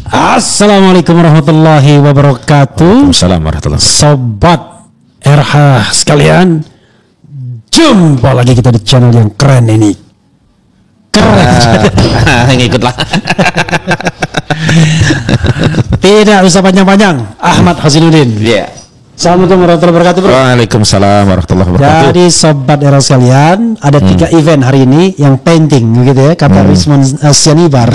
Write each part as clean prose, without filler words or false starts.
Assalamualaikum warahmatullahi wabarakatuh. Waalaikumsalam warahmatullahi wabarakatuh. Sobat RH sekalian, jumpa lagi kita di channel yang keren ini. Keren. Ngikutlah. Tidak usah panjang-panjang. Ahmad Hasinuddin. Iya. Assalamualaikum warahmatullahi wabarakatuh, bro. Waalaikumsalam warahmatullahi wabarakatuh. Jadi sobat RH sekalian, ada 3 event hari ini yang penting gitu ya, kata Rizman Syanibar.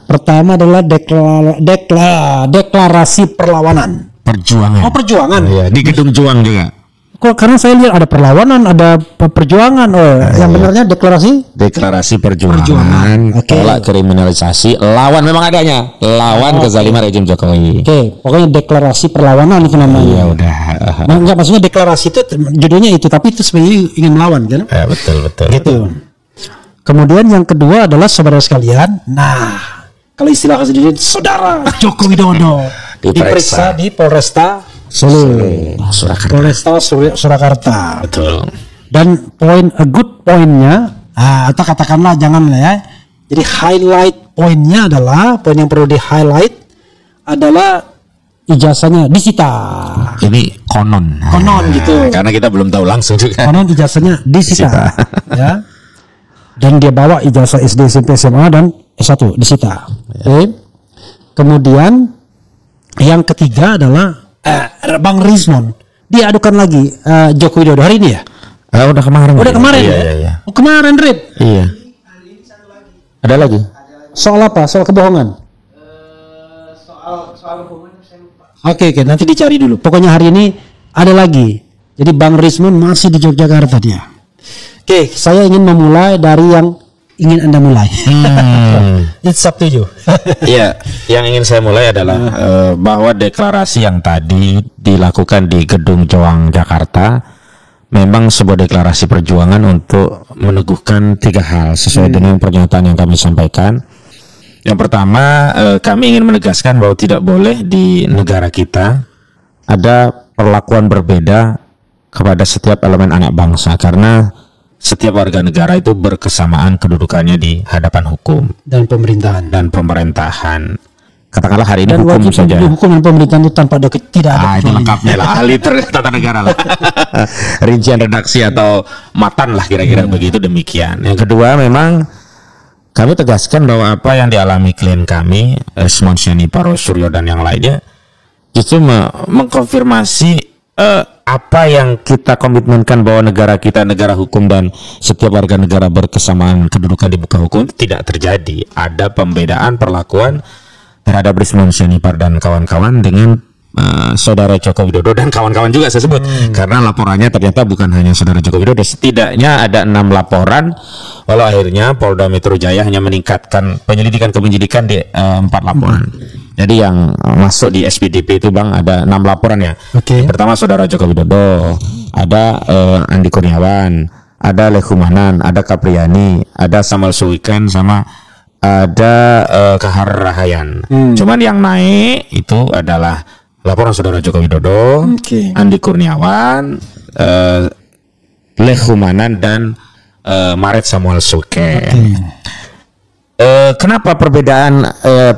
Pertama adalah deklarasi perlawanan. Perjuangan. Oh, perjuangan. Iya, di Gedung Juang juga. Kok karena saya lihat ada perlawanan, ada perjuangan. Oh, yang benarnya deklarasi Perjuangan. Oke. Tolak kriminalisasi, lawan memang adanya, lawan kezaliman rejim Jokowi. Oke, pokoknya deklarasi perlawanan itu namanya. Iya, udah. Nah, enggak, maksudnya deklarasi itu judulnya itu, tapi itu sebenarnya ingin melawan kan? Betul. Gitu. Kemudian yang kedua adalah saudara sekalian. Nah, kalau istilah sendiri, saudara Joko Widodo diperiksa di Polresta Solo, Polresta Surakarta. Betul. Dan good poinnya, atau katakanlah jangan ya. Jadi highlight poinnya adalah, poin yang perlu di highlight adalah ijazahnya disita. Ini konon Gitu. karena kita belum tahu langsung juga. Konon ijazahnya disita. Ya. Dan dia bawa ijazah SD, SMP, SMA dan S1 disita. Oke. Kemudian yang ketiga adalah Bang Rizman diadukan lagi Joko Widodo hari ini ya? Udah kemarin. Iya. Oh, kemarin, Rid. Iya. Ada lagi? Soal apa? Soal kebohongan. Soal kebohongan saya lupa. Oke, nanti dicari dulu. Pokoknya hari ini ada lagi. Jadi Bang Rizman masih di Yogyakarta dia. Oke, saya ingin memulai dari yang ingin Anda mulai. It's up to you. Iya, yang ingin saya mulai adalah bahwa deklarasi yang tadi dilakukan di Gedung Juang Jakarta memang sebuah deklarasi perjuangan untuk meneguhkan 3 hal sesuai dengan pernyataan yang kami sampaikan. Yang pertama, kami ingin menegaskan bahwa tidak boleh di negara kita ada perlakuan berbeda kepada setiap elemen anak bangsa, karena setiap warga negara itu berkesamaan kedudukannya di hadapan hukum Dan pemerintahan. Katakanlah hari ini Dan hukum wajib saja. hukum dan pemerintahan itu tanpa tidak ada Itu lengkapnya lah, ahli tata negara lah. Rincian redaksi atau matan lah kira-kira begitu, demikian. Yang kedua, memang kami tegaskan bahwa apa yang dialami klien kami, Rizman Syanibar, Suryo dan yang lainnya, justru mengkonfirmasi apa yang kita komitmenkan bahwa negara kita negara hukum dan setiap warga negara berkesamaan kedudukan di muka hukum itu tidak terjadi. Ada pembedaan perlakuan terhadap Rizman Syanibar dan kawan-kawan dengan saudara Joko Widodo dan kawan-kawan juga saya sebut, karena laporannya ternyata bukan hanya saudara Joko Widodo, setidaknya ada 6 laporan, walau akhirnya Polda Metro Jaya hanya meningkatkan penyelidikan di 4 laporan. Jadi yang masuk di SPDP itu Bang ada 6 laporan ya. Pertama saudara Joko Widodo, ada Andi Kurniawan, ada Lekhumanan, ada Kapriani, ada Samuel Suwiken, sama ada Kahar Rahayan. Cuman yang naik itu adalah laporan saudara Joko Widodo, Andi Kurniawan, Lekhumanan dan Maret Samuel Suwiken. Kenapa perbedaan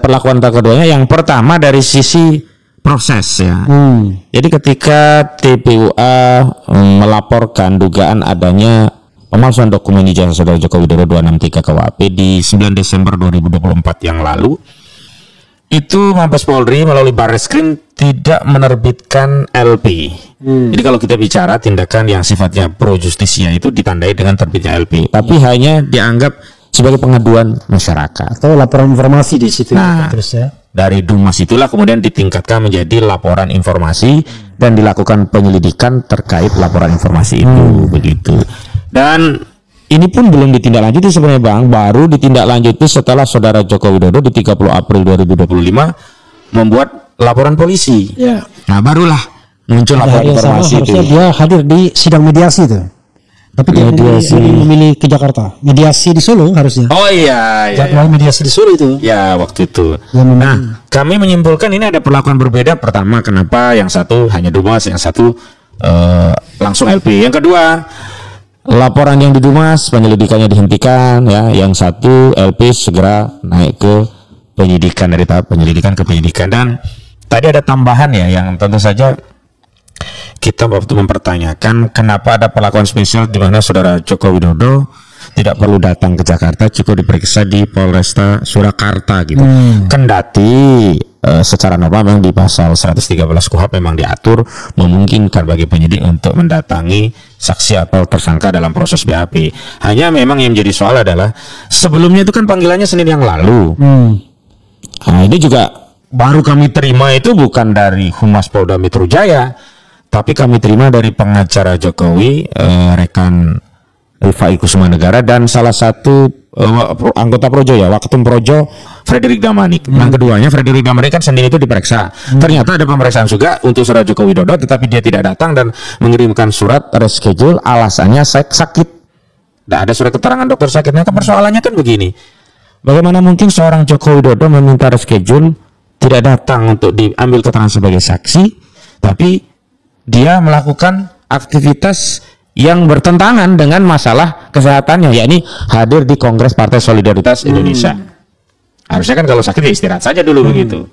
perlakuan keduanya? Yang pertama dari sisi proses ya. Jadi ketika TPUA melaporkan dugaan adanya pemalsuan dokumen ijazah saudara Joko Widodo 263 KUHP di 9 Desember 2024 yang lalu, itu Mabes Polri melalui Barreskrim tidak menerbitkan LP. Jadi kalau kita bicara tindakan yang sifatnya pro justisia itu ditandai dengan terbitnya LP, tapi hanya dianggap sebagai pengaduan masyarakat atau laporan informasi di situ. Terus ya, dari Dumas itulah kemudian ditingkatkan menjadi laporan informasi dan dilakukan penyelidikan terkait laporan informasi itu begitu. Dan ini pun belum ditindaklanjuti sebenarnya Bang, baru ditindaklanjuti setelah saudara Joko Widodo di 30 April 2025 membuat laporan polisi. Nah, barulah muncul laporan informasi itu. Harusnya dia hadir di sidang mediasi itu. Tapi dia memilih ke Jakarta. Mediasi di Solo harusnya. Oh iya. Jadwal mediasi di Solo itu. Ya waktu itu. Nah, kami menyimpulkan ini ada perlakuan berbeda. Pertama, kenapa yang satu hanya Dumas, yang satu langsung LP. Yang kedua, laporan yang di Dumas penyelidikannya dihentikan, ya. Yang satu LP segera naik ke penyidikan, dari tahap penyelidikan ke penyidikan. Dan tadi ada tambahan ya, yang tentu saja kita waktu mempertanyakan kenapa ada perlakuan spesial di mana Saudara Joko Widodo tidak perlu datang ke Jakarta, cukup diperiksa di Polresta Surakarta gitu. Kendati secara normal memang di pasal 113 KUHP memang diatur memungkinkan bagi penyidik untuk mendatangi saksi atau tersangka dalam proses BAP. Hanya memang yang menjadi soal adalah sebelumnya itu kan panggilannya Senin yang lalu. Nah, ini juga baru kami terima itu bukan dari Humas Polda Metro Jaya, tapi kami terima dari pengacara Jokowi, rekan Rifai Kusuma Negara, dan salah satu anggota Projo ya, Waketum Projo, Frederick Damanik. Yang keduanya Frederick Damanik kan sendiri itu diperiksa. Ternyata ada pemeriksaan juga untuk Saudara Joko Widodo, tetapi dia tidak datang dan mengirimkan surat reschedule, alasannya sakit. Tidak ada surat keterangan dokter sakitnya. Persoalannya kan begini, bagaimana mungkin seorang Joko Widodo meminta reschedule, tidak datang untuk diambil keterangan sebagai saksi, tapi dia melakukan aktivitas yang bertentangan dengan masalah kesehatannya, yakni hadir di Kongres Partai Solidaritas Indonesia. Harusnya kan kalau sakit ya istirahat saja dulu begitu.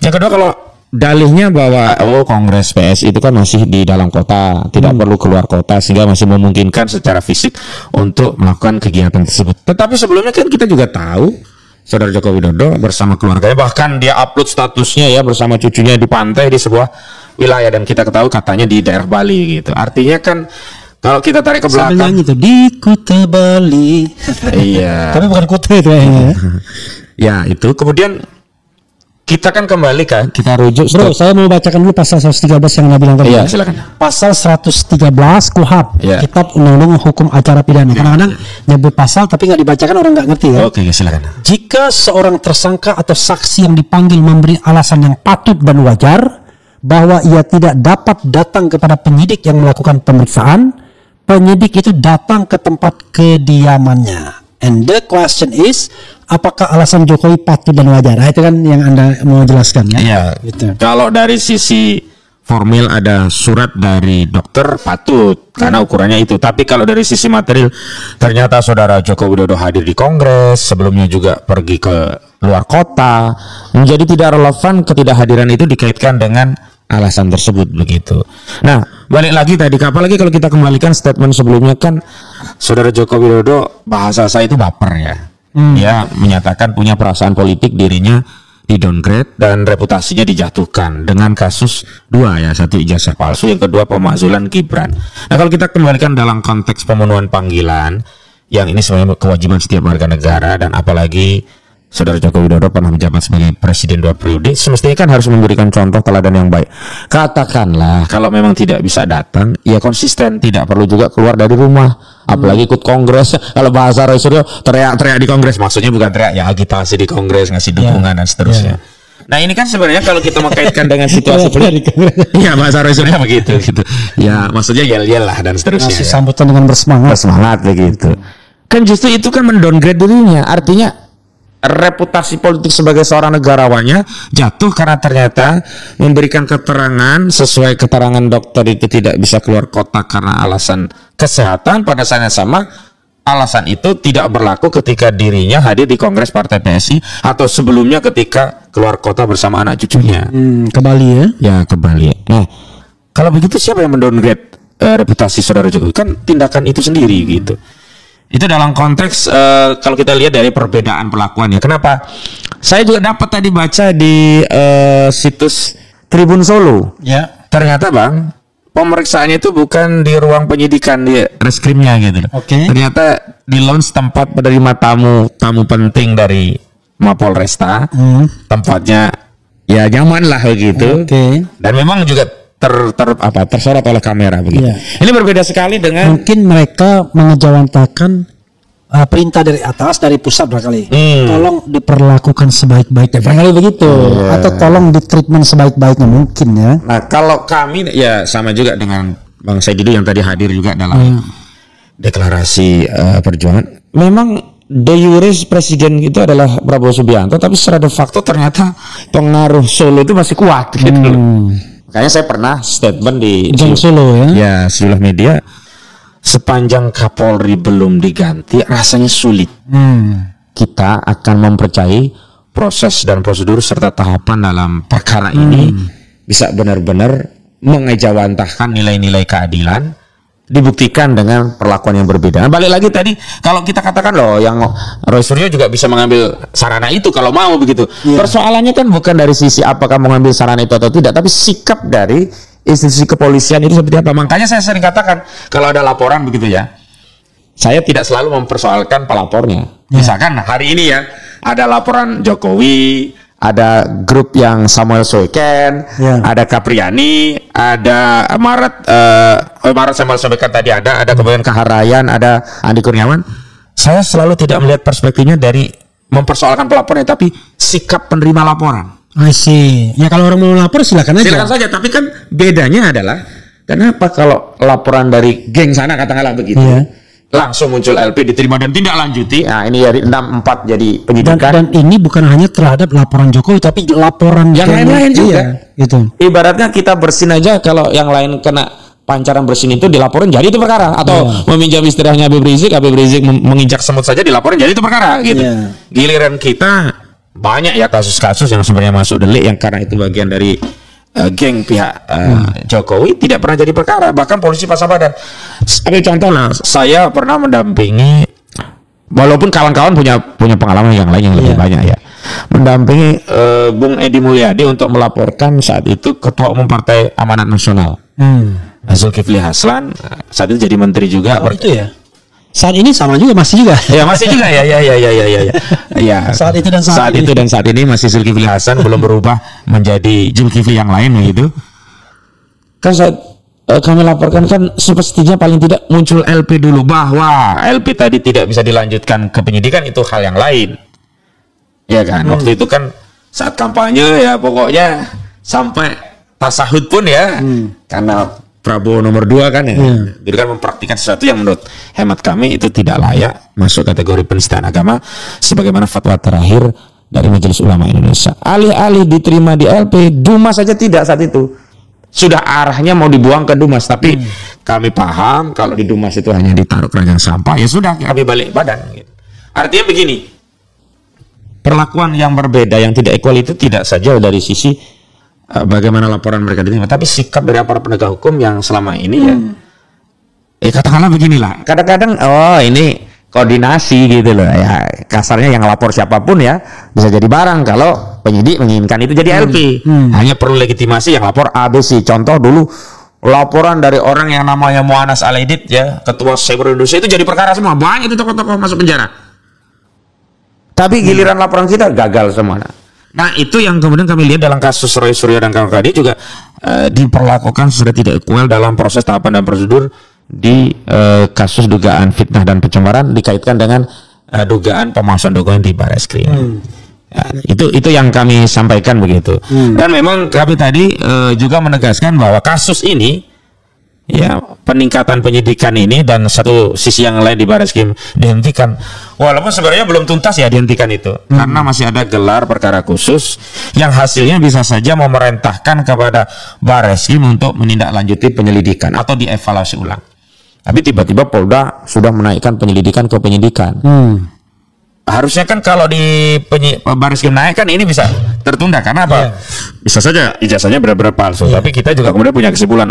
Yang kedua, kalau dalihnya bahwa Kongres PS itu kan masih di dalam kota, tidak perlu keluar kota sehingga masih memungkinkan secara fisik untuk melakukan kegiatan tersebut. Tetapi sebelumnya kan kita juga tahu Saudara Joko Widodo bersama keluarganya, bahkan dia upload statusnya ya bersama cucunya di pantai di sebuah wilayah, dan kita ketahui katanya di daerah Bali gitu. Artinya kan kalau kita tarik ke belakang, sambil nyanyi tuh di Kuta Bali. Iya. Tapi bukan Kuta itu ya. Ya itu. Kemudian kita kan kembali kan, kita rujuk. Bro, saya mau bacakan dulu pasal 113 yang Anda bilang tadi. Iya, silakan. Pasal 113 KUHP, Kitab Undang-Undang Hukum Acara Pidana. Kadang-kadang nyebut pasal tapi nggak dibacakan, orang nggak ngerti kan. Oke, silakan. Jika seorang tersangka atau saksi yang dipanggil memberi alasan yang patut dan wajar bahwa ia tidak dapat datang kepada penyidik yang melakukan pemeriksaan, penyidik itu datang ke tempat kediamannya. And the question is, apakah alasan Jokowi patut dan wajar? Nah, itu kan yang Anda mau jelaskan ya. Iya. Gitu. Kalau dari sisi formil ada surat dari dokter patut karena ukurannya itu. Tapi kalau dari sisi material, ternyata Saudara Joko Widodo hadir di Kongres, sebelumnya juga pergi ke luar kota, menjadi tidak relevan ketidakhadiran itu dikaitkan dengan alasan tersebut begitu. Nah, balik lagi tadi, apalagi kalau kita kembalikan statement sebelumnya kan Saudara Joko Widodo bahasa saya itu baper ya. Dia menyatakan punya perasaan politik, dirinya di downgrade dan reputasinya dijatuhkan dengan kasus dua ya, satu ijazah palsu, yang kedua pemakzulan Gibran. Nah, kalau kita kembalikan dalam konteks pemenuhan panggilan, yang ini sebenarnya kewajiban setiap warga negara, dan apalagi Saudara Joko Widodo pernah menjabat sebagai presiden 2 periode, semestinya kan harus memberikan contoh teladan yang baik. Katakanlah kalau memang tidak bisa datang, ya konsisten, tidak perlu juga keluar dari rumah, apalagi ikut kongres. Kalau bahasa Roy Suryo, teriak-teriak di kongres, maksudnya bukan teriak ya, agitasi di kongres, ngasih dukungan dan seterusnya. Nah, ini kan sebenarnya kalau kita mengkaitkan dengan situasi politik, ya bahasa Roy Suryo begitu gitu. Ya maksudnya yel-yel lah dan seterusnya. Ngasih sambutan dengan bersemangat begitu. Kan justru itu kan mendowngrade dirinya, artinya reputasi politik sebagai seorang negarawannya jatuh karena ternyata memberikan keterangan sesuai keterangan dokter itu tidak bisa keluar kota karena alasan kesehatan. Pada saat yang sama, alasan itu tidak berlaku ketika dirinya hadir di Kongres Partai PSI atau sebelumnya ketika keluar kota bersama anak cucunya. Ke Bali ya? Ya, ke Bali. Nah, kalau begitu siapa yang mendowngrade reputasi Saudara Jokowi? Kan tindakan itu sendiri gitu. Itu dalam konteks kalau kita lihat dari perbedaan perlakuannya. Kenapa? Saya juga dapat tadi baca di situs Tribun Solo. Ya. Ternyata Bang, pemeriksaannya itu bukan di ruang penyidikan di reskrimnya gitu. Oke. Ternyata di lounge tempat penerima tamu penting dari Mapolresta. Tempatnya ya nyaman lah begitu. Oke. Dan memang juga tersorot oleh kamera begitu. Iya. Ini berbeda sekali dengan mungkin mereka mengejawantakan perintah dari atas, dari pusat barangkali. Tolong diperlakukan sebaik-baiknya, barangkali begitu. Atau tolong ditreatment sebaik-baiknya mungkin ya. Nah, kalau kami ya sama juga dengan Bang Saididu yang tadi hadir juga dalam deklarasi perjuangan. Memang de jure presiden itu adalah Prabowo Subianto, tapi secara de facto ternyata pengaruh Solo itu masih kuat gitu loh. Makanya saya pernah statement di Solo ya sejumlah media, sepanjang Kapolri belum diganti rasanya sulit. Kita akan mempercayai proses dan prosedur serta tahapan dalam perkara ini bisa benar-benar mengejawantahkan nilai-nilai keadilan, dibuktikan dengan perlakuan yang berbeda. Nah, balik lagi tadi, kalau kita katakan loh, yang Roy Suryo juga bisa mengambil sarana itu kalau mau begitu. Persoalannya kan bukan dari sisi apakah mengambil sarana itu atau tidak, tapi sikap dari institusi kepolisian itu seperti apa. Makanya saya sering katakan, kalau ada laporan begitu ya, saya tidak selalu mempersoalkan pelapornya. Misalkan hari ini ya, ada laporan Jokowi, ada grup yang Samuel Soeken, ada Kapriani, ada Maret Samuel Soeken tadi ada kemudian Kaharayan, ada Andi Kurniawan. Saya selalu tidak melihat perspektifnya dari mempersoalkan pelapornya, tapi sikap penerima laporan. Ya kalau orang mau lapor silakan aja. Silakan saja, tapi kan bedanya adalah kenapa kalau laporan dari geng sana katakanlah begitu. Langsung muncul LP diterima dan tindak lanjuti. Nah, ini dari 64 jadi penyidikan. Dan ini bukan hanya terhadap laporan Jokowi, tapi laporan yang lain-lain juga. Gitu. Ibaratnya kita bersin aja, kalau yang lain kena pancaran bersin itu dilaporin jadi itu perkara, atau meminjam istilahnya Habib Rizik menginjak semut saja dilaporin jadi itu perkara gitu. Giliran kita banyak ya kasus-kasus yang sebenarnya masuk delik yang karena itu bagian dari geng pihak Jokowi tidak pernah jadi perkara, bahkan polisi pasang badan. Ambil contoh lah, saya pernah mendampingi, walaupun kawan-kawan punya pengalaman yang lain yang lebih banyak ya, mendampingi Bung Edi Mulyadi untuk melaporkan saat itu Ketua Umum Partai Amanat Nasional Zulkifli Hasan, saat itu jadi menteri juga. Itu ya. Saat ini sama juga, masih juga. Ya masih juga ya. Ya. Saat itu dan saat ini masih Zulkifli Hasan, belum berubah menjadi Zulkifli yang lain begitu. Kan saat kami laporkan kan semestinya paling tidak muncul LP dulu, bahwa LP tadi tidak bisa dilanjutkan ke penyidikan itu hal yang lain. Ya kan, waktu itu kan saat kampanye ya pokoknya sampai tasahud pun ya, karena Prabowo nomor 2 kan ya. Jadi kan mempraktikkan sesuatu yang menurut hemat kami itu tidak layak masuk kategori penistaan agama, sebagaimana fatwa terakhir dari Majelis Ulama Indonesia. Alih-alih diterima di LP, Dumas saja tidak saat itu. Sudah arahnya mau dibuang ke Dumas, tapi kami paham kalau di Dumas itu hanya ditaruh keranjang sampah, ya sudah kami balik badan. Artinya begini, perlakuan yang berbeda, yang tidak equal itu tidak saja dari sisi bagaimana laporan mereka diterima, tapi sikap dari aparat penegak hukum yang selama ini katakanlah beginilah, kadang-kadang ini koordinasi gitu loh ya, kasarnya yang lapor siapapun ya bisa jadi barang kalau penyidik menginginkan itu jadi LP. Hanya perlu legitimasi yang lapor ABC. Contoh dulu laporan dari orang yang namanya Muanas Alaidit ya, ketua Cyber Indonesia, itu jadi perkara semua, banyak itu tokoh-tokoh masuk penjara, tapi giliran laporan kita gagal semua. Nah itu yang kemudian kami lihat dalam kasus Roy Suryo dan kawan-kawan, dia juga diperlakukan sudah tidak equal dalam proses tahapan dan prosedur di kasus dugaan fitnah dan pencemaran dikaitkan dengan dugaan pemalsuan dokumen di Barreskrim. Ya, itu yang kami sampaikan begitu. Dan memang kami tadi juga menegaskan bahwa kasus ini ya, peningkatan penyidikan ini dan satu sisi yang lain di Barreskrim dihentikan, walaupun sebenarnya belum tuntas ya dihentikan itu, karena masih ada gelar perkara khusus yang hasilnya bisa saja memerintahkan kepada Barreskrim untuk menindaklanjuti penyelidikan atau dievaluasi ulang. Tapi tiba-tiba Polda sudah menaikkan penyelidikan ke penyidikan. Harusnya kan kalau di Barreskrim naik kan ini bisa tertunda, karena apa? Bisa saja ijazahnya benar-benar palsu, tapi kita juga kemudian punya kesimpulan,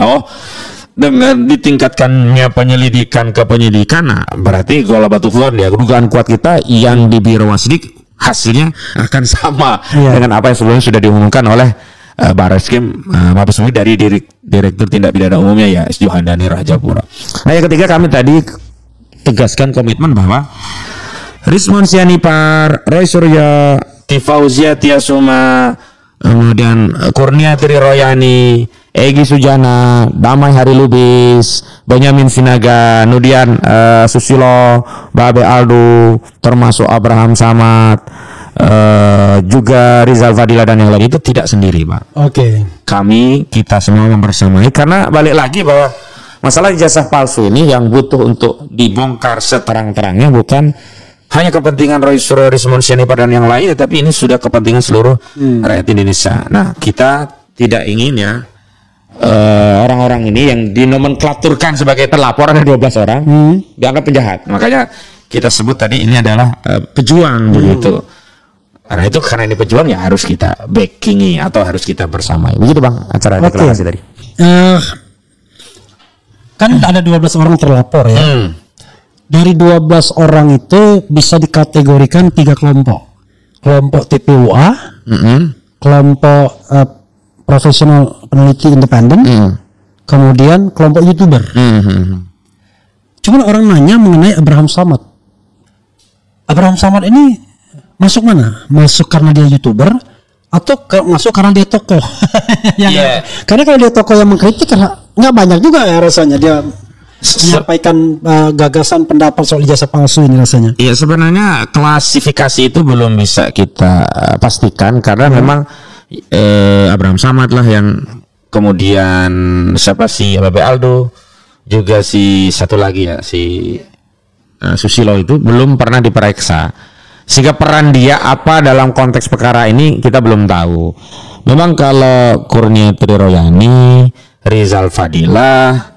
dengan ditingkatkannya penyelidikan ke penyidikan, nah berarti kalau batu fulan ya, dugaan kuat kita yang di Biro Wasdik hasilnya akan sama dengan apa yang sebelumnya sudah diumumkan oleh Barreskrim Mabes Polri dari Direktur Tindak Pidana Umumnya ya Johandani Rajapura. Nah yang ketiga, kami tadi tegaskan komitmen bahwa Rizwan Sianipar, Roy Suryo, Tifauzia Tiasuma, kemudian Kurniatri Royani, Egy Sujana, Damai Hari Lubis, Benyamin Sinaga, Nudian Susilo, Babe Aldo, termasuk Abraham Samad, juga Rizal Fadila dan yang lain, itu tidak sendiri, Pak. Kita semua membersamai, karena balik lagi bahwa Masalah ijazah palsu ini yang butuh untuk dibongkar seterang-terangnya bukan hanya kepentingan Roy Suryo, Rismond Syahriban dan yang lain, tapi ini sudah kepentingan seluruh rakyat Indonesia. Nah, kita tidak ingin ya orang-orang ini yang dinomenklaturkan sebagai terlapor ada 12 orang dianggap penjahat. Makanya kita sebut tadi ini adalah pejuang begitu. Karena ini pejuang ya harus kita backingi atau harus kita bersamai. Begitu Bang acara deklarasi tadi. Kan ada 12 orang terlapor ya. Dari 12 orang itu bisa dikategorikan 3 kelompok. Kelompok TPUA, kelompok profesional peneliti independen, kemudian kelompok YouTuber. Cuman orang nanya mengenai Abraham Samad. Abraham Samad ini masuk mana? Masuk karena dia YouTuber atau masuk karena dia tokoh? Karena kalau dia tokoh yang mengkritik, karena nggak banyak juga ya rasanya dia menyampaikan gagasan pendapat soal ijazah palsu ini rasanya. Iya, sebenarnya klasifikasi itu belum bisa kita pastikan karena memang Abraham Samad lah yang kemudian siapa si Ababe Aldo, juga si satu lagi ya si Susilo itu belum pernah diperiksa. Sehingga peran dia apa dalam konteks perkara ini kita belum tahu. Memang kalau Kurnia Triroyani, Rizal Fadilah,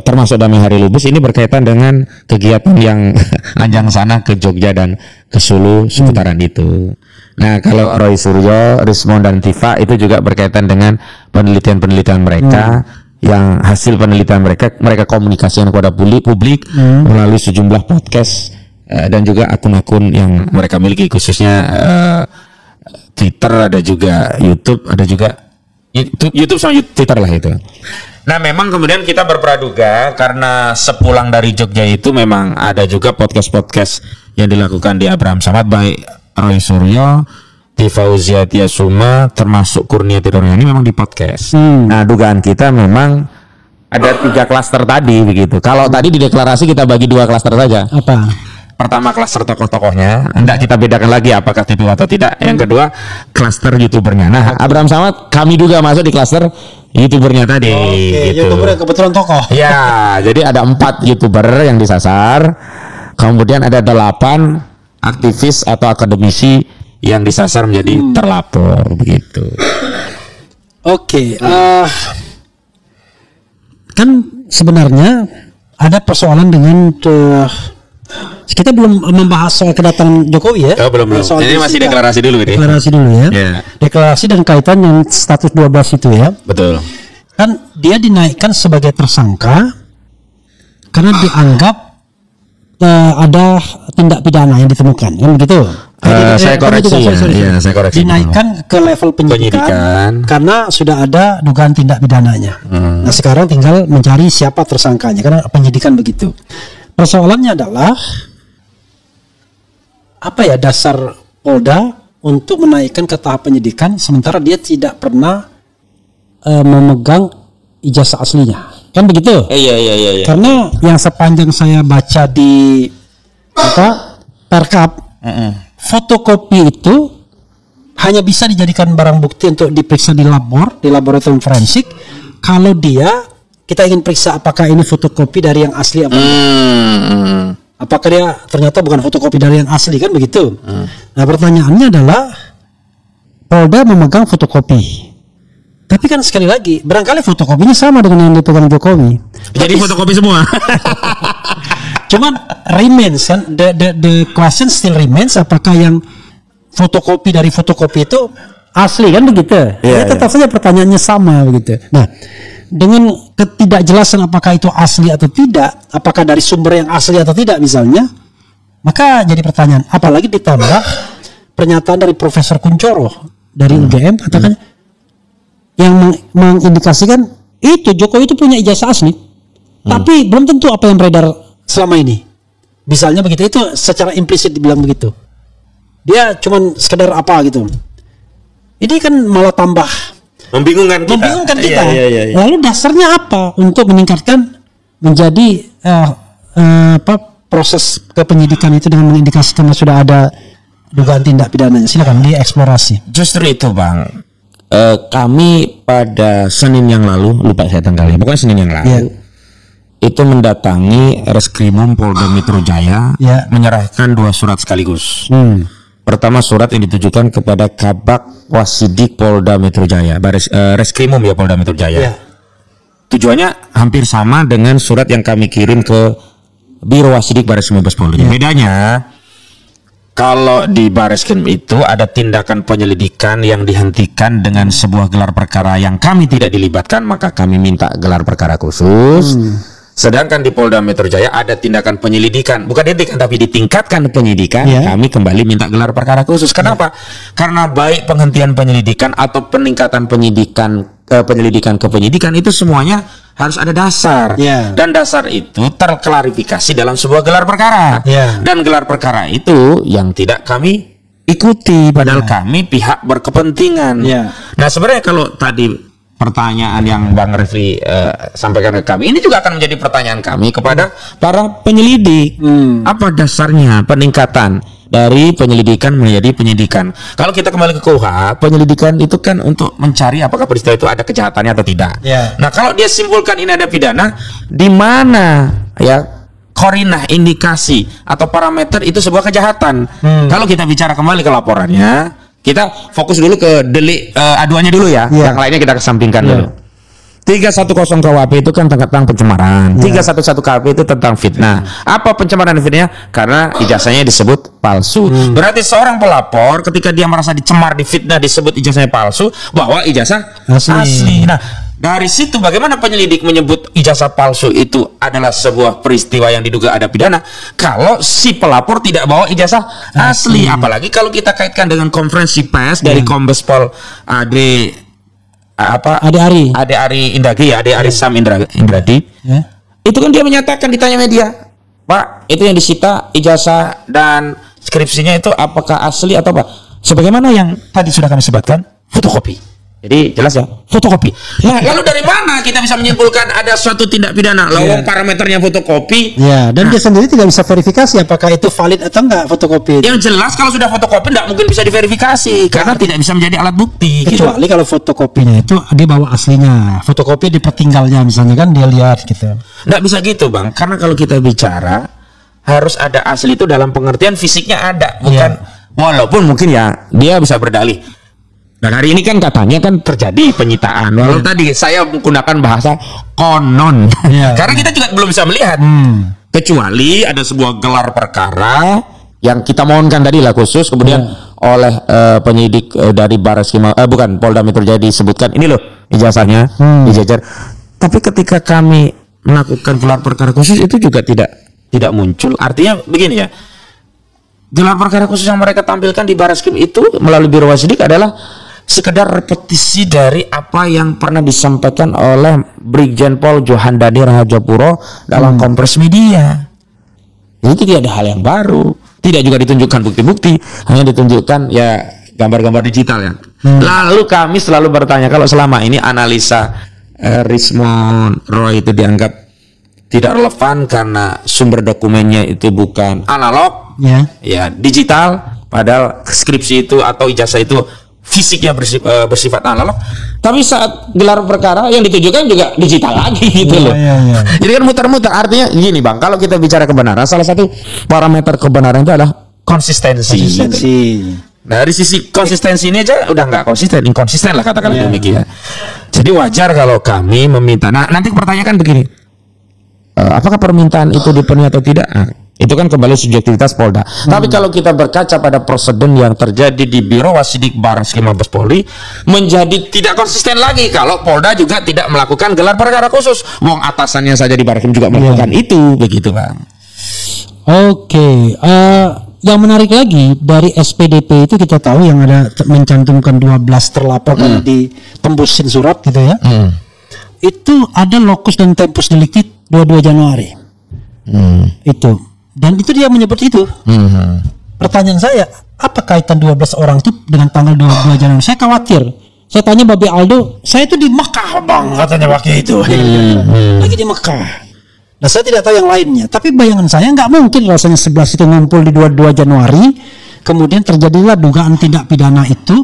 termasuk Damai Hari Lubis ini berkaitan dengan kegiatan yang lanjang sana ke Jogja dan ke Sulu seputaran itu. Nah, kalau Roy Suryo, Rismond dan Tifa itu juga berkaitan dengan penelitian-penelitian mereka yang hasil penelitian mereka komunikasikan kepada publik melalui sejumlah podcast dan juga akun-akun yang mereka miliki, khususnya Twitter, ada juga YouTube, ada juga YouTube sama Twitter lah itu. Nah, memang kemudian kita berpraduga karena sepulang dari Jogja itu memang ada juga podcast-podcast yang dilakukan di Abraham Samad, baik Roy Suryo, Tifauzia Tiasuma, termasuk Kurnia Triroyani memang di podcast. Nah, dugaan kita memang ada 3 klaster tadi begitu. Kalau tadi di deklarasi kita bagi 2 klaster saja. Apa? Pertama, klaster tokoh-tokohnya, hendak kita bedakan lagi apakah TPU atau tidak. Yang kedua, klaster YouTubernya. Nah, Abraham Samad kami juga masuk di klaster YouTubernya tadi. Gitu. YouTuber yang kebetulan tokoh. Ya, jadi ada 4 YouTuber yang disasar. Kemudian ada 8 aktivis atau akademisi yang disasar menjadi terlapor begitu. Kan sebenarnya ada persoalan dengan kita belum membahas soal kedatangan Jokowi ya. Belum. Ini masih deklarasi dulu ini. Deklarasi dulu ya. Deklarasi dan kaitan yang status 12 itu ya. Betul. Kan dia dinaikkan sebagai tersangka karena dianggap ada tindak pidana yang ditemukan, kan begitu? Saya koreksi. Saya koreksi. Dinaikkan ke level penyidikan karena sudah ada dugaan tindak pidananya. Nah, sekarang tinggal mencari siapa tersangkanya karena penyidikan begitu. Persoalannya adalah apa ya dasar Polda untuk menaikkan ke tahap penyidikan sementara dia tidak pernah memegang ijazah aslinya, kan begitu? Iya. Karena yang sepanjang saya baca di Perkap, fotokopi itu hanya bisa dijadikan barang bukti untuk diperiksa di laboratorium forensik kalau kita ingin periksa apakah ini fotokopi dari yang asli apa enggak. Apakah dia ternyata bukan fotokopi dari yang asli, kan begitu. Nah, pertanyaannya adalah Polda memegang fotokopi. Tapi kan sekali lagi barangkali fotokopinya sama dengan yang dipegang Jokowi. Jadi fotokopi semua. Cuman remains kan the question still remains, apakah yang fotokopi dari fotokopi itu asli, kan begitu. Tetap saja pertanyaannya sama begitu. Nah, dengan ketidakjelasan apakah itu asli atau tidak, apakah dari sumber yang asli atau tidak misalnya, maka jadi pertanyaan. Apalagi ditambah pernyataan dari Profesor Kuncoro dari UGM katakan yang mengindikasikan itu Jokowi itu punya ijazah asli, tapi belum tentu apa yang beredar selama ini. Misalnya begitu, itu secara implisit dibilang begitu. Dia cuman sekedar apa gitu. Ini kan malah tambah membingungkan kita. Iya. Lalu dasarnya apa untuk meningkatkan menjadi proses kepenyidikan itu dengan mengindikasikan sudah ada dugaan tindak pidananya? Silakan dieksplorasi. Justru itu, Bang. kami pada Senin yang lalu, lupa saya tanggalnya, pokoknya Senin yang lalu, itu mendatangi Reskrimum Polda Metro Jaya, menyerahkan 2 surat sekaligus. Pertama, surat yang ditujukan kepada Kabak Wasidik Polda Metro Jaya, Reskrimum ya Polda Metro Jaya. Tujuannya hampir sama dengan surat yang kami kirim ke Biro Wasidik Bareskrim Mabes Polri. Bedanya, kalau di Bareskrim itu ada tindakan penyelidikan yang dihentikan dengan sebuah gelar perkara yang kami tidak dilibatkan, maka kami minta gelar perkara khusus. Sedangkan di Polda Metro Jaya ada tindakan penyelidikan, bukan dihentikan tapi ditingkatkan penyidikan, kami kembali minta gelar perkara khusus. Kenapa? Karena baik penghentian penyelidikan atau peningkatan penyelidikan ke penyidikan itu semuanya harus ada dasar, dan dasar itu terklarifikasi dalam sebuah gelar perkara, dan gelar perkara itu yang tidak kami ikuti, padahal kami pihak berkepentingan. Nah, sebenarnya kalau tadi pertanyaan yang Bang Refli sampaikan ke kami, ini juga akan menjadi pertanyaan kami kepada para penyelidik. Apa dasarnya peningkatan dari penyelidikan menjadi penyidikan? Kalau kita kembali ke KUHP, penyelidikan itu kan untuk mencari apakah peristiwa itu ada kejahatannya atau tidak. Nah, kalau dia simpulkan ini ada pidana, di mana ya korinah, indikasi atau parameter itu sebuah kejahatan? Kalau kita bicara kembali ke laporannya, kita fokus dulu ke delik aduannya dulu ya. Yang lainnya kita kesampingkan dulu. 310 KUHP itu kan tentang pencemaran. 311 KUHP itu tentang fitnah. Apa pencemaran dan fitnahnya? Karena ijazahnya disebut palsu. Berarti seorang pelapor ketika dia merasa dicemar, difitnah, disebut ijazahnya palsu, bahwa ijazah asli. Nah, dari situ bagaimana penyelidik menyebut ijazah palsu itu adalah sebuah peristiwa yang diduga ada pidana kalau si pelapor tidak bawa ijazah asli. Apalagi kalau kita kaitkan dengan konferensi pers dari Kombes Pol Ade Ari Indradi, Ade Ari Sam Indradi. Itu kan dia menyatakan, ditanya media, Pak, itu yang disita ijazah dan skripsinya itu apakah asli atau apa? Sebagaimana yang tadi sudah kami sebutkan, fotokopi. Jadi jelas ya, fotokopi. Nah, lalu dari mana kita bisa menyimpulkan ada suatu tindak pidana? Lawang parameternya fotokopi. Dan dia sendiri tidak bisa verifikasi apakah itu valid atau enggak fotokopi. Yang jelas kalau sudah fotokopi tidak mungkin bisa diverifikasi karena tidak bisa menjadi alat bukti. Kecuali kalau fotokopinya itu dia bawa aslinya, fotokopi dipertinggalnya misalnya kan dia lihat gitu. Nggak bisa gitu, Bang. Karena kalau kita bicara harus ada asli itu dalam pengertian fisiknya ada, bukan walaupun mungkin ya dia bisa berdalih. Dan hari ini kan katanya kan terjadi penyitaan. Walau tadi saya menggunakan bahasa konon. Karena kita juga belum bisa melihat. Kecuali ada sebuah gelar perkara yang kita mohonkan tadi lah khusus, kemudian oleh penyidik dari Bareskrim Polda Metro Jaya disebutkan ini loh ijazahnya, dijajar. Tapi ketika kami melakukan gelar perkara khusus itu juga tidak muncul. Artinya begini ya. Gelar perkara khusus yang mereka tampilkan di Bareskrim itu melalui Biro Wasidik adalah sekedar repetisi dari apa yang pernah disampaikan oleh Brigjen Pol Johandani Rahajapuro dalam konferensi media. Itu tidak ada hal yang baru, tidak juga ditunjukkan bukti-bukti, hanya ditunjukkan ya gambar-gambar digital ya. Lalu kami selalu bertanya, kalau selama ini analisa Rismond Roy itu dianggap tidak relevan karena sumber dokumennya itu bukan analog, ya digital, padahal skripsi itu atau ijazah itu fisiknya bersifat analog, tapi saat gelar perkara yang ditujukan juga digital lagi gitu loh. Jadi kan muter-muter. Artinya gini, Bang, kalau kita bicara kebenaran, salah satu parameter kebenaran itu adalah konsistensi. Nah, dari sisi konsistensi ini aja udah nggak konsisten, inkonsisten lah katakan demikian. Jadi wajar kalau kami meminta. Nah, nanti pertanyaan kan begini, apakah permintaan itu dipenuhi atau tidak? Itu kan kembali subjektivitas Polda. Tapi kalau kita berkaca pada presiden yang terjadi di Biro Wasidik Bareskrim Mabes Polri, menjadi tidak konsisten lagi kalau Polda juga tidak melakukan gelar perkara khusus. Wong atasannya saja di Bareskrim juga melakukan itu, begitu, Bang. Oke, yang menarik lagi dari SPDP itu kita tahu yang ada mencantumkan 12 terlapor di tembusin surat gitu ya. Itu ada lokus dan tempus delicti 22 Januari. Itu. Dan itu dia menyebut itu. Pertanyaan saya, apa kaitan 12 orang itu dengan tanggal 22 Januari? Saya khawatir. Saya tanya Babe Aldo, saya itu di Mekah, Bang, katanya waktu itu. Lagi di Mekah. Nah, saya tidak tahu yang lainnya. Tapi bayangan saya nggak mungkin rasanya 11 itu ngumpul di 22 Januari. Kemudian terjadilah dugaan tindak pidana itu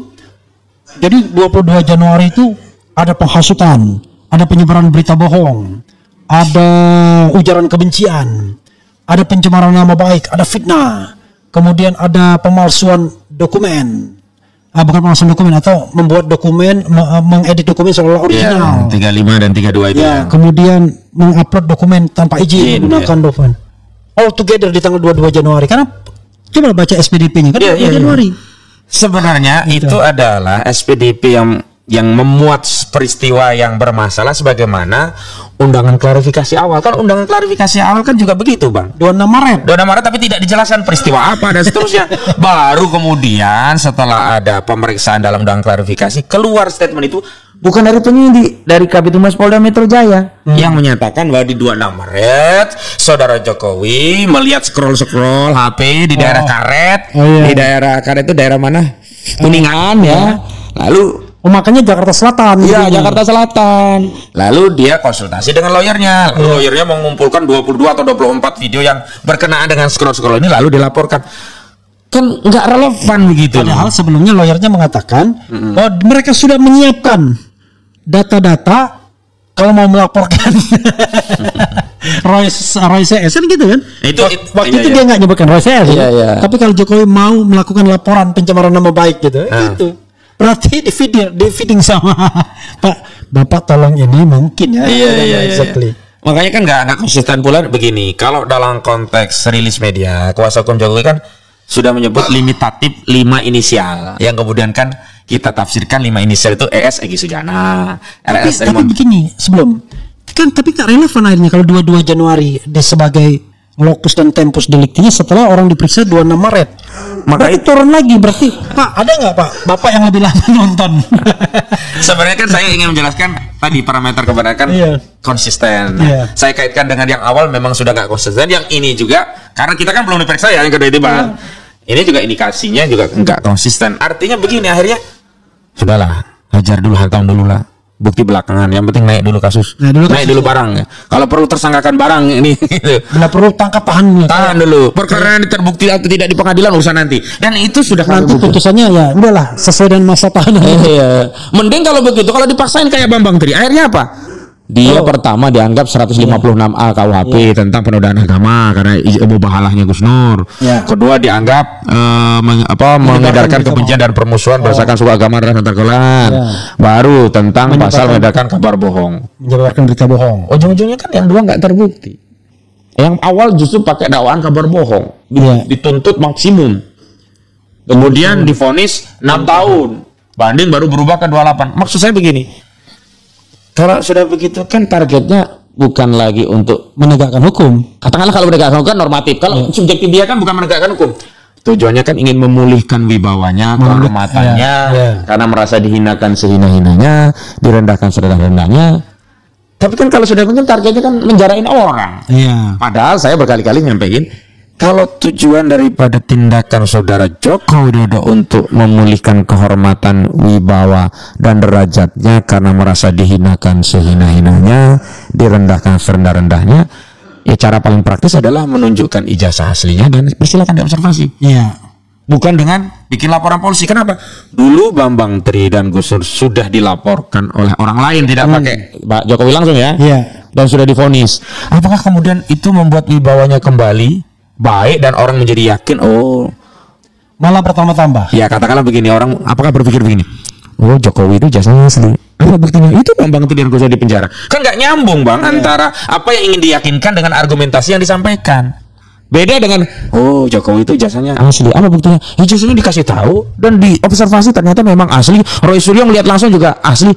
Jadi 22 Januari itu ada penghasutan, ada penyebaran berita bohong, ada ujaran kebencian, ada pencemaran nama baik, ada fitnah, kemudian ada pemalsuan dokumen. Bukan pemalsuan dokumen, atau membuat dokumen, mengedit dokumen seolah original. 35 dan 32 itu. Ya, kemudian mengupload dokumen tanpa izin, menggunakan dokumen. All together di tanggal 22 Januari. Karena coba baca SPDP-nya kan Januari. Sebenarnya itu adalah SPDP yang memuat peristiwa yang bermasalah sebagaimana undangan klarifikasi awal. Kan undangan klarifikasi awal kan juga begitu, Bang. 26 Maret. 26 Maret tapi tidak dijelaskan peristiwa apa dan seterusnya. Baru kemudian setelah ada pemeriksaan dalam undangan klarifikasi keluar statement itu bukan dari penyidik, dari Kabid Humas Polda Metro Jaya yang menyatakan bahwa di 26 Maret Saudara Jokowi melihat scroll HP di daerah Karet. Di daerah Karet itu daerah mana? Kuningan ya. Lalu makanya Jakarta Selatan. Iya, Jakarta Selatan. Lalu dia konsultasi dengan lawyernya. Lawyernya mengumpulkan 22 atau 24 video yang berkenaan dengan scroll ini lalu dilaporkan. Kan nggak relevan begitu. Padahal sebelumnya lawyernya mengatakan bahwa mereka sudah menyiapkan data-data kalau mau melaporkan Roy CS kan gitu kan? Waktu itu dia nggak nyebutkan Roy CS. Tapi kalau Jokowi mau melakukan laporan pencemaran nama baik gitu, itu berarti di feeding sama Bapak tolong ini mungkin ya. Exactly. Makanya kan nggak konsisten pula begini. Kalau dalam konteks rilis media, kuasa hukum Jokowi kan sudah menyebut limitatif 5 inisial, yang kemudian kan kita tafsirkan 5 inisial itu ES Egy Sujana, RS. Tapi begini sebelum kan, tapi tak relevan akhirnya kalau 22 Januari sebagai lokus dan tempus deliktinya setelah orang diperiksa 26 Maret. Maka itu turun lagi berarti. Pak, ada nggak Pak Bapak yang lebih lama nonton? Sebenarnya kan saya ingin menjelaskan tadi parameter kebenaran konsisten. Saya kaitkan dengan yang awal memang sudah nggak konsisten. Yang ini juga karena kita kan belum diperiksa ya yang kedua itu Bang. Ini juga indikasinya juga nggak konsisten. Artinya begini, akhirnya sudahlah, hajar dulu, hantam dulu lah. Bukti belakangan, yang penting naik dulu kasus, naik dulu barang. Kalau perlu tersangkakan barang ini, bila perlu tahan dulu. Perkara ini terbukti atau tidak di pengadilan urusan nanti. Dan itu sudah nanti putusannya ya udahlah sesuai dengan masa tahanan. Mending kalau begitu, kalau dipaksain kayak Bambang Tri, akhirnya apa? Dia pertama dianggap 156A KUHP tentang penodaan agama karena mubahalahnya Gus Nur. Kedua dianggap mengedarkan kebencian dan permusuhan berdasarkan suku agama ras antar golongan. Baru tentang pasal mengedarkan kabar bohong, menyebarkan berita bohong. Ujung-ujungnya kan yang dua nggak terbukti. Yang awal justru pakai dakwaan kabar bohong, dituntut maksimum. Kemudian divonis 6 tahun. Banding baru berubah ke 28. Maksud saya begini. Kalau sudah begitu kan targetnya bukan lagi untuk menegakkan hukum. Katakanlah kalau menegakkan hukum kan normatif. Kalau subjektif dia kan bukan menegakkan hukum. Tujuannya kan ingin memulihkan wibawanya, kehormatannya, karena merasa dihinakan sehina-hinanya, direndahkan serendah-rendahnya. Tapi kan kalau sudah begitu targetnya kan menjarain orang. Padahal saya berkali-kali nyampaikan, kalau tujuan daripada tindakan Saudara Joko Widodo untuk memulihkan kehormatan, wibawa, dan derajatnya karena merasa dihinakan sehina-hinanya, direndahkan serendah-rendahnya, ya cara paling praktis adalah menunjukkan ijazah aslinya dan persilakan diobservasi. Bukan dengan bikin laporan polisi. Kenapa? Dulu Bambang Tri dan Gus Nur sudah dilaporkan oleh orang lain, tidak pakai Pak Jokowi langsung ya. Dan sudah divonis. Apakah kemudian itu membuat wibawanya kembali baik dan orang menjadi yakin malah bertambah-tambah? Ya katakanlah begini, orang apakah berpikir begini, Jokowi itu jasanya asli, apa buktinya? Itu Bambang Tri dan Gus Nur di penjara. Kan nggak nyambung Bang antara apa yang ingin diyakinkan dengan argumentasi yang disampaikan. Beda dengan Jokowi itu jasanya asli, apa buktinya? Jasanya dikasih tahu dan diobservasi ternyata memang asli. Roy Suryo melihat langsung juga asli.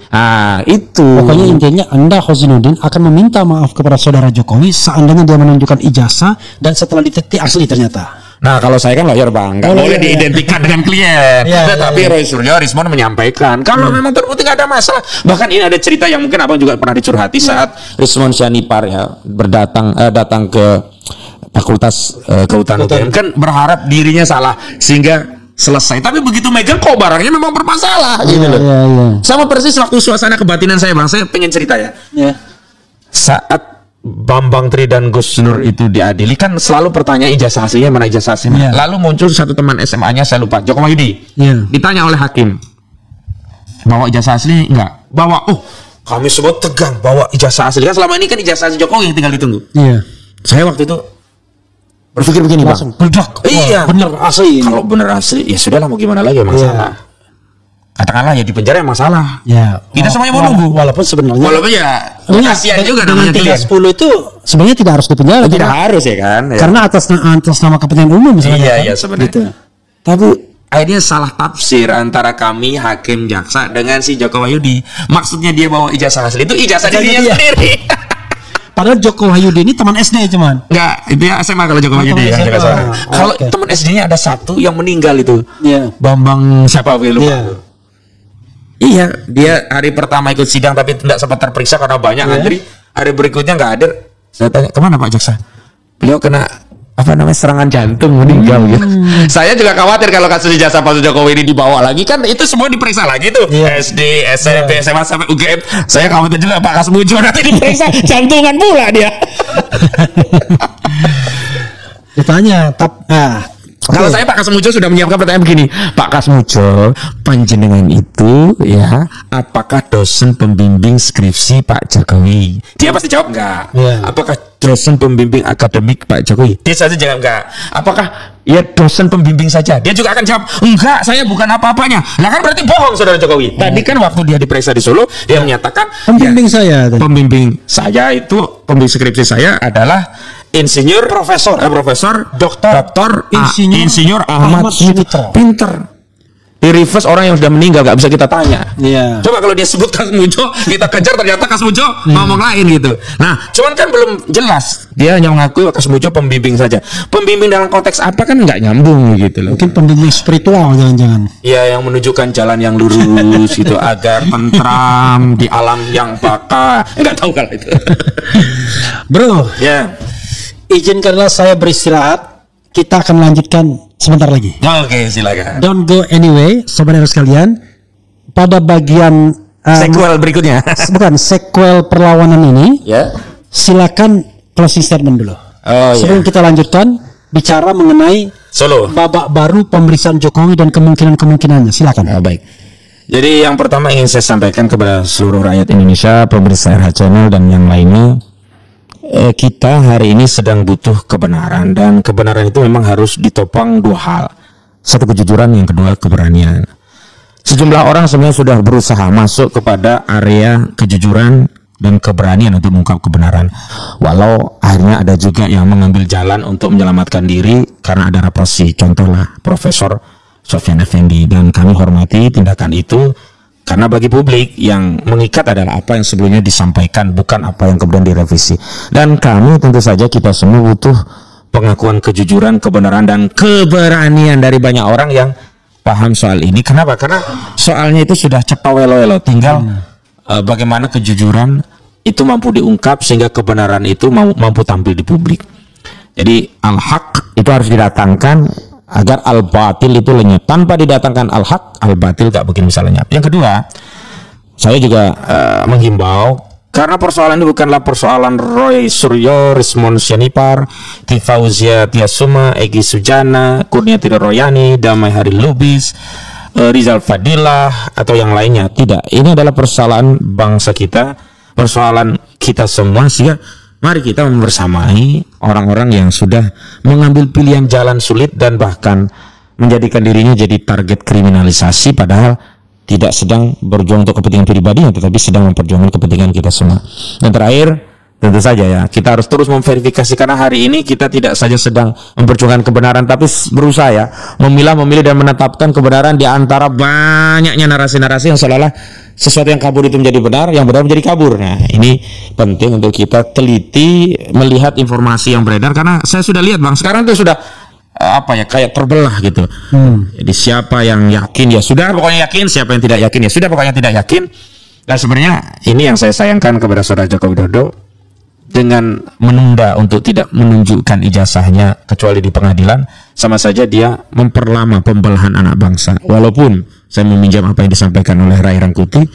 Itu pokoknya intinya Anda Khosinuddin akan meminta maaf kepada Saudara Jokowi seandainya dia menunjukkan ijazah dan setelah diteliti asli ternyata. Nah kalau saya kan lawyer Bang, nggak boleh diidentikan dengan klien. Tetapi Roy Suryo Rismon menyampaikan kalau memang terbukti nggak ada masalah. Bahkan ini ada cerita yang mungkin Abang juga pernah dicurhati saat Rismon Syanipar datang ke Fakultas Kehutanan kan berharap dirinya salah sehingga selesai. Tapi begitu megang kok barangnya memang bermasalah gitu loh. Sama persis waktu suasana kebatinan saya Bang, saya pengen cerita ya. Saat Bambang Tri dan Gus Nur itu diadili kan selalu pertanyaan ijazah aslinya mana, ijazah aslinya. Lalu muncul satu teman SMA-nya saya lupa, Joko Wahyudi. Ditanya oleh hakim, Bawa ijazah asli enggak? Bawa. Oh, kami semua tegang bawa ijazah asli. Kan selama ini kan ijazah asli Jokowi yang tinggal ditunggu. Iya. Saya waktu itu berpikir begini, langsung Bang. meledak. Iya, bener asli. Kalau bener asli, ya sudahlah mau gimana lagi masalah. Katakanlah ya di penjara yang masalah. Ya. Kita semuanya mau nunggu. Walaupun sebenarnya. Walaupun ya kasihan juga dengan namanya 310 itu sebenarnya tidak harus dipenjara. Tidak harus ya kan? Ya. Karena atas nama kepentingan umum misalnya. Iya, sebenarnya. Gitu. Tapi akhirnya salah tafsir antara kami hakim jaksa dengan si Joko Wahyudi. Maksudnya dia bawa ijazah asli itu ijazah dirinya sendiri. Padahal Joko Wahyudi ini teman SD cuman. Enggak, itu ya SMA kalau Joko Wahyudi ya. Kalau teman SD-nya ada satu yang meninggal itu. Iya. Bambang siapa gue lupa. Iya. Iya, dia hari pertama ikut sidang tapi tidak sempat terperiksa karena banyak antri. Hari berikutnya nggak hadir. Saya tanya, "Kemana Pak Jaksa?" Beliau kena serangan jantung meninggal gitu. Saya juga khawatir kalau kasus ijazah palsu Jokowi ini dibawa lagi, kan itu semua diperiksa lagi tuh. SD, SMP, SMA sampai UGM. Saya khawatir juga Pak Kasmujo nanti diperiksa jantungan pula dia. Ditanya, kalau saya Pak Kasmujo sudah menyiapkan pertanyaan begini, Pak Kasmujo, panjenengan itu ya, apakah dosen pembimbing skripsi Pak Jokowi? Dia pasti jawab enggak. Apakah dosen pembimbing akademik Pak Jokowi? Dia saja jawab enggak. Apakah ya dosen pembimbing saja? Dia juga akan jawab enggak, saya bukan apa-apanya. Nah kan berarti bohong saudara Jokowi. Tadi kan waktu dia diperiksa di Solo, dia menyatakan pembimbing pembimbing saya itu pembimbing skripsi saya adalah insinyur, profesor, doktor, insinyur Ahmad Sumitro. Pinter. Di reverse orang yang sudah meninggal gak bisa kita tanya. Iya. Coba kalau dia sebut Kasmujo, kita kejar ternyata Kasmujo ngomong lain gitu. Nah, cuman kan belum jelas. Dia hanya mengakui Kasmujo pembimbing saja. Pembimbing dalam konteks apa kan nggak nyambung gitu loh. Mungkin pembimbing spiritual jangan-jangan. Iya, yang menunjukkan jalan yang lurus gitu agar tentram di alam yang baka. Enggak tahu kalau itu. Bro. Ya. Izinkanlah saya beristirahat. Kita akan lanjutkan sebentar lagi. Oke, silakan. Don't go anyway, saudara sekalian. Pada bagian sequel berikutnya. Bukan, sequel perlawanan ini. Ya. Silakan closing statement dulu. Sebelum kita lanjutkan bicara mengenai Solo. Babak baru pemeriksaan Jokowi dan kemungkinan-kemungkinannya. Silakan. Baik. Jadi yang pertama ingin saya sampaikan kepada seluruh rakyat Indonesia, pemirsa RH Channel dan yang lainnya. Kita hari ini sedang butuh kebenaran, dan kebenaran itu memang harus ditopang dua hal. Satu kejujuran, yang kedua keberanian. Sejumlah orang sebenarnya sudah berusaha masuk kepada area kejujuran dan keberanian untuk mengungkap kebenaran. Walau akhirnya ada juga yang mengambil jalan untuk menyelamatkan diri karena ada represi. Contohlah Profesor Sofyan Effendi, dan kami hormati tindakan itu. Karena bagi publik yang mengikat adalah apa yang sebelumnya disampaikan, bukan apa yang kemudian direvisi. Dan kami tentu saja kita semua butuh pengakuan kejujuran, kebenaran, dan keberanian dari banyak orang yang paham soal ini. Kenapa? Karena soalnya itu sudah cepawelo-elo. Tinggal bagaimana kejujuran itu mampu diungkap sehingga kebenaran itu mampu tampil di publik. Jadi al-haq itu harus didatangkan agar al-batil itu lenyap. Tanpa didatangkan al-haq, al-batil gak mungkin bisa lenyap. Yang kedua, saya juga menghimbau, karena persoalan ini bukanlah persoalan Roy Suryo, Rismon Sianipar, Tifauzia Tiasuma, Egy Sujana, Kurniati Royani, Damai Hari Lubis, Rizal Fadilah, atau yang lainnya. Tidak, ini adalah persoalan bangsa kita, persoalan kita semua, sehingga mari kita membersamai orang-orang yang sudah mengambil pilihan jalan sulit dan bahkan menjadikan dirinya jadi target kriminalisasi, padahal tidak sedang berjuang untuk kepentingan pribadinya, tetapi sedang memperjuangkan kepentingan kita semua. Dan terakhir, tentu saja ya, kita harus terus memverifikasi, karena hari ini kita tidak saja sedang memperjuangkan kebenaran, tapi berusaha ya memilih dan menetapkan kebenaran di antara banyaknya narasi-narasi yang seolah-olah sesuatu yang kabur itu menjadi benar, yang benar menjadi kabur. Nah, ini penting untuk kita teliti melihat informasi yang beredar, karena saya sudah lihat Bang, sekarang itu sudah kayak terbelah gitu. Jadi siapa yang yakin ya sudah pokoknya yakin, siapa yang tidak yakin ya sudah pokoknya tidak yakin. Dan sebenarnya ini yang saya sayangkan kepada Saudara Joko Widodo, dengan menunda untuk tidak menunjukkan ijazahnya kecuali di pengadilan, sama saja dia memperlama pembelahan anak bangsa. Walaupun saya meminjam apa yang disampaikan oleh Rai Rangkuti,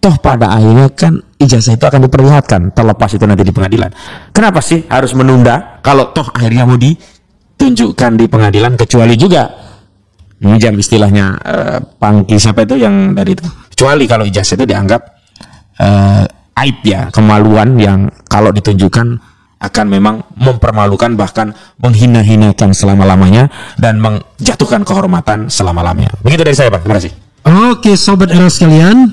toh pada akhirnya kan ijazah itu akan diperlihatkan terlepas itu nanti di pengadilan. Kenapa sih harus menunda kalau toh akhirnya mau ditunjukkan di pengadilan? Kecuali juga meminjam istilahnya Pangki siapa itu yang dari itu kecuali kalau ijazah itu dianggap aib ya, kemaluan yang kalau ditunjukkan akan memang mempermalukan, bahkan menghina-hinakan selama-lamanya dan menjatuhkan kehormatan selama-lamanya. Begitu dari saya, Bang. Terima kasih. Oke, sobat era sekalian,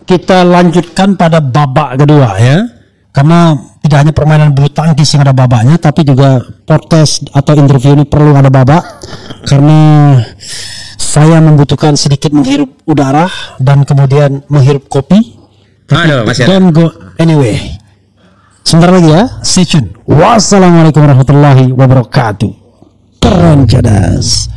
kita lanjutkan pada babak kedua ya. Karena tidak hanya permainan bulu tangkis yang ada babaknya, tapi juga podcast atau interview ini perlu ada babak. Karena saya membutuhkan sedikit menghirup udara dan kemudian menghirup kopi. Aduh, masih ada. Don't go anyway. Sebentar lagi ya. Stay tune. Wassalamualaikum warahmatullahi wabarakatuh. Keren cadas.